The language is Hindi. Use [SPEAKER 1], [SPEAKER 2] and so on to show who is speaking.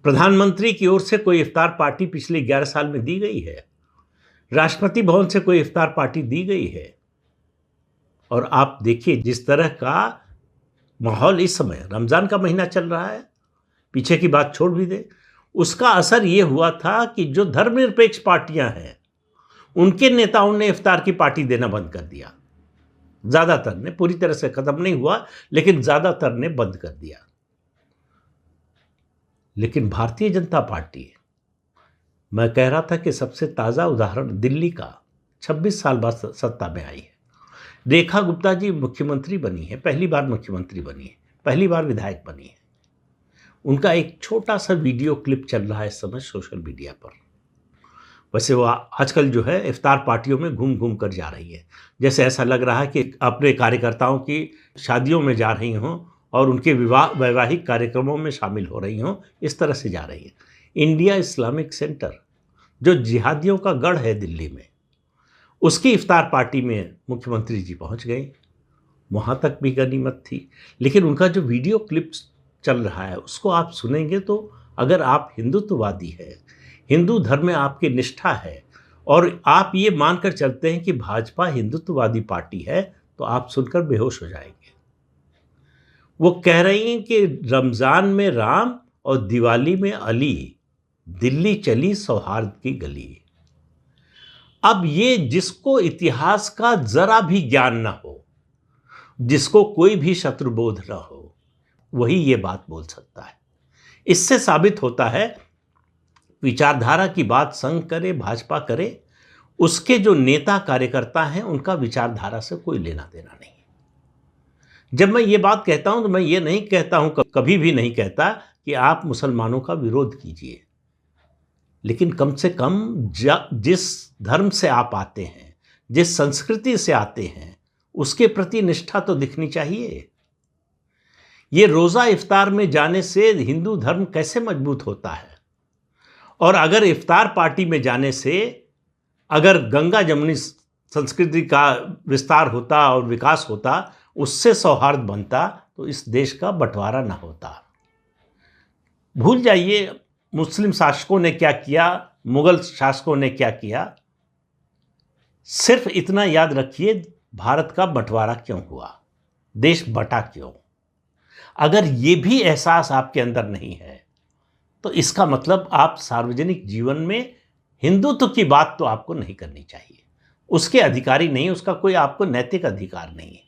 [SPEAKER 1] प्रधानमंत्री की ओर से कोई इफ्तार पार्टी पिछले 11 साल में दी गई है? राष्ट्रपति भवन से कोई इफ्तार पार्टी दी गई है? और आप देखिए जिस तरह का माहौल इस समय रमज़ान का महीना चल रहा है, पीछे की बात छोड़ भी दे, उसका असर ये हुआ था कि जो धर्मनिरपेक्ष पार्टियां हैं उनके नेताओं ने इफ्तार की पार्टी देना बंद कर दिया। ज़्यादातर ने, पूरी तरह से ख़त्म नहीं हुआ, लेकिन ज़्यादातर ने बंद कर दिया। लेकिन भारतीय जनता पार्टी, मैं कह रहा था कि सबसे ताज़ा उदाहरण दिल्ली का, 26 साल बाद सत्ता में आई है। रेखा गुप्ता जी मुख्यमंत्री बनी है, पहली बार मुख्यमंत्री बनी है, पहली बार विधायक बनी है। उनका एक छोटा सा वीडियो क्लिप चल रहा है इस समय सोशल मीडिया पर। वैसे वो आजकल जो है इफ्तार पार्टियों में घूम घूम कर जा रही है, जैसे ऐसा लग रहा है कि अपने कार्यकर्ताओं की शादियों में जा रही हों और उनके वैवाहिक कार्यक्रमों में शामिल हो रही हों, इस तरह से जा रही है। इंडिया इस्लामिक सेंटर, जो जिहादियों का गढ़ है दिल्ली में, उसकी इफ्तार पार्टी में मुख्यमंत्री जी पहुंच गए। वहाँ तक भी गनीमत थी। लेकिन उनका जो वीडियो क्लिप चल रहा है उसको आप सुनेंगे तो, अगर आप हिंदुत्ववादी हैं, हिंदू धर्म में आपकी निष्ठा है और आप ये मानकर चलते हैं कि भाजपा हिंदुत्ववादी पार्टी है, तो आप सुनकर बेहोश हो जाएंगे। वो कह रही हैं कि रमज़ान में राम और दिवाली में अली, दिल्ली चली सौहार्द की गली। अब ये जिसको इतिहास का जरा भी ज्ञान ना हो, जिसको कोई भी शत्रुबोध ना हो, वही ये बात बोल सकता है। इससे साबित होता है विचारधारा की बात संघ करे, भाजपा करे, उसके जो नेता कार्यकर्ता हैं उनका विचारधारा से कोई लेना देना नहीं है। जब मैं ये बात कहता हूं तो मैं ये नहीं कहता हूं, कभी भी नहीं कहता कि आप मुसलमानों का विरोध कीजिए, लेकिन कम से कम जिस धर्म से आप आते हैं, जिस संस्कृति से आते हैं, उसके प्रति निष्ठा तो दिखनी चाहिए। ये रोज़ा इफ्तार में जाने से हिंदू धर्म कैसे मजबूत होता है? और अगर इफ्तार पार्टी में जाने से अगर गंगा जमुनी संस्कृति का विस्तार होता और विकास होता, उससे सौहार्द बनता, तो इस देश का बंटवारा ना होता। भूल जाइए मुस्लिम शासकों ने क्या किया, मुगल शासकों ने क्या किया। सिर्फ इतना याद रखिए, भारत का बंटवारा क्यों हुआ, देश बटा क्यों। अगर ये भी एहसास आपके अंदर नहीं है, तो इसका मतलब आप सार्वजनिक जीवन में हिंदुत्व की बात तो आपको नहीं करनी चाहिए। उसके अधिकारी नहीं, उसका कोई आपको नैतिक अधिकार नहीं है।